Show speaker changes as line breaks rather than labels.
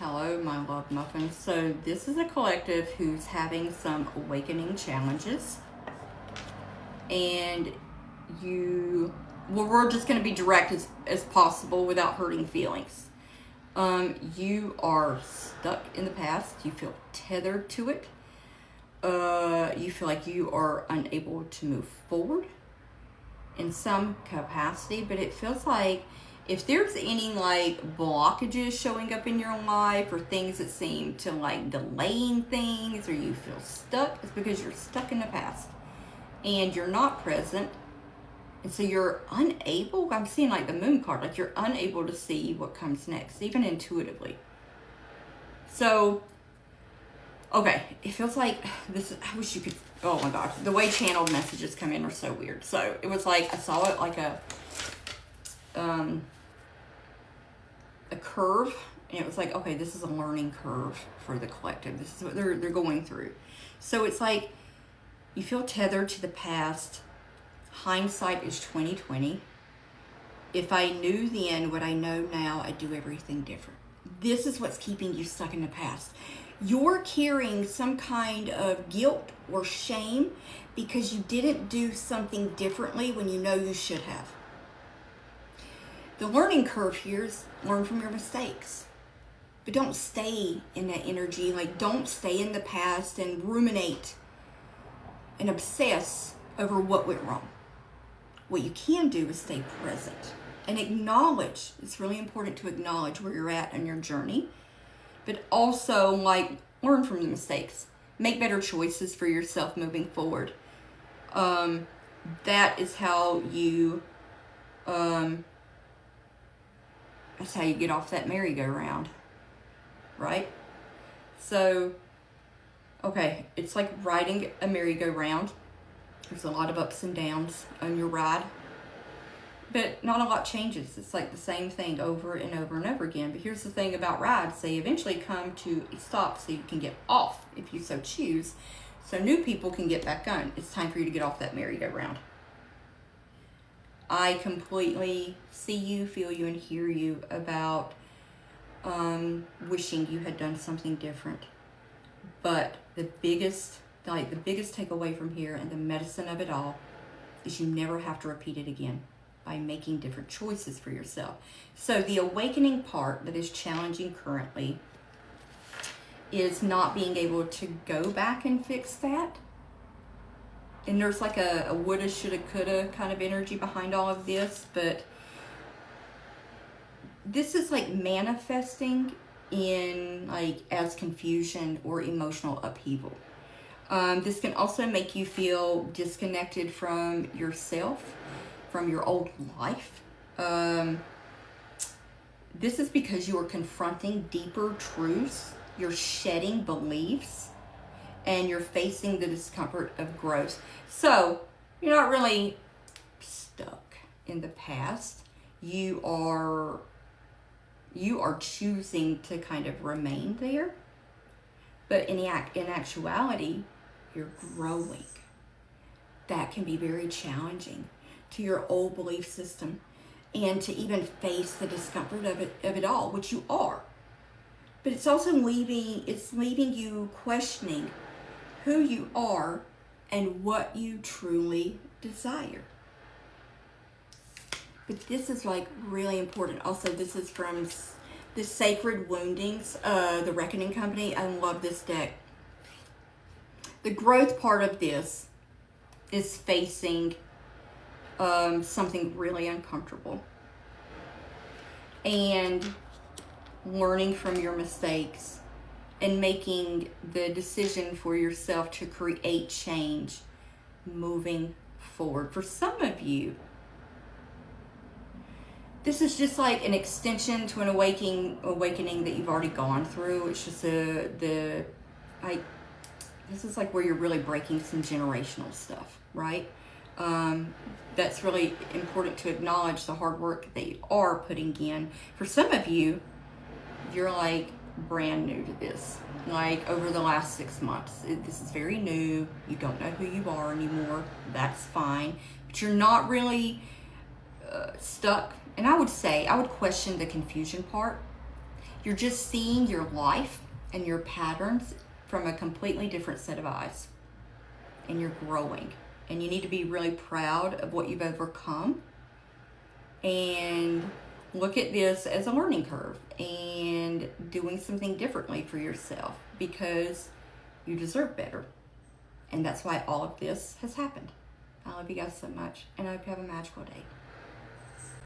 Hello, my love muffins. So this is a collective who's having some awakening challenges. And we're just going to be direct as possible without hurting feelings. You are stuck in the past. You feel tethered to it. You feel like you are unable to move forward in some capacity, but it feels like if there's any like blockages showing up in your life or things that seem to like delaying things or you feel stuck, it's because you're stuck in the past and you're not present. And so you're unable, I'm seeing like the moon card, like you're unable to see what comes next, even intuitively. So, okay, it feels like this, I wish you could, oh my gosh, the way channeled messages come in are so weird. So it was like, I saw it like a curve, and it was like, okay, this is a learning curve for the collective. This is what they're going through. So it's like, you feel tethered to the past. Hindsight is 20/20. If I knew then what I know now, I'd do everything different. This is what's keeping you stuck in the past. You're carrying some kind of guilt or shame because you didn't do something differently when you know you should have. The learning curve here is learn from your mistakes. But don't stay in that energy. Like, don't stay in the past and ruminate and obsess over what went wrong. What you can do is stay present and acknowledge. It's really important to acknowledge where you're at on your journey, but also like learn from the mistakes. Make better choices for yourself moving forward. That is how you that's how you get off that merry-go-round, right? So, okay, it's like riding a merry-go-round. There's a lot of ups and downs on your ride, but not a lot changes. It's like the same thing over and over and over again. But here's the thing about rides. They eventually come to a stop so you can get off if you so choose. So new people can get back on. It's time for you to get off that merry-go-round. I completely see you, feel you, and hear you about wishing you had done something different. But the biggest takeaway from here and the medicine of it all is you never have to repeat it again by making different choices for yourself. So the awakening part that is challenging currently is not being able to go back and fix that. And there's like a woulda, shoulda, coulda kind of energy behind all of this, but this is like manifesting in like as confusion or emotional upheaval. This can also make you feel disconnected from yourself, from your old life. This is because you are confronting deeper truths, you're shedding beliefs, and you're facing the discomfort of growth. So you're not really stuck in the past. You are choosing to kind of remain there. But in actuality, you're growing. That can be very challenging to your old belief system and to even face the discomfort of it all, which you are. But it's also leaving you questioning who you are and what you truly desire. But this is like really important. Also, this is from the Sacred Woundings, the Reckoning Company. I love this deck. The growth part of this is facing something really uncomfortable and learning from your mistakes and making the decision for yourself to create change moving forward. For some of you, this is just like an extension to an awakening that you've already gone through. It's just this is like where you're really breaking some generational stuff, right? That's really important to acknowledge the hard work that you are putting in. For some of you, you're like brand new to this, like over the last 6 months. This is very new. You don't know who you are anymore. That's fine, but you're not really stuck. And I would question the confusion part. You're just seeing your life and your patterns from a completely different set of eyes. And you're growing. And you need to be really proud of what you've overcome. And look at this as a learning curve and doing something differently for yourself, because you deserve better. And that's why all of this has happened. I love you guys so much, and I hope you have a magical day.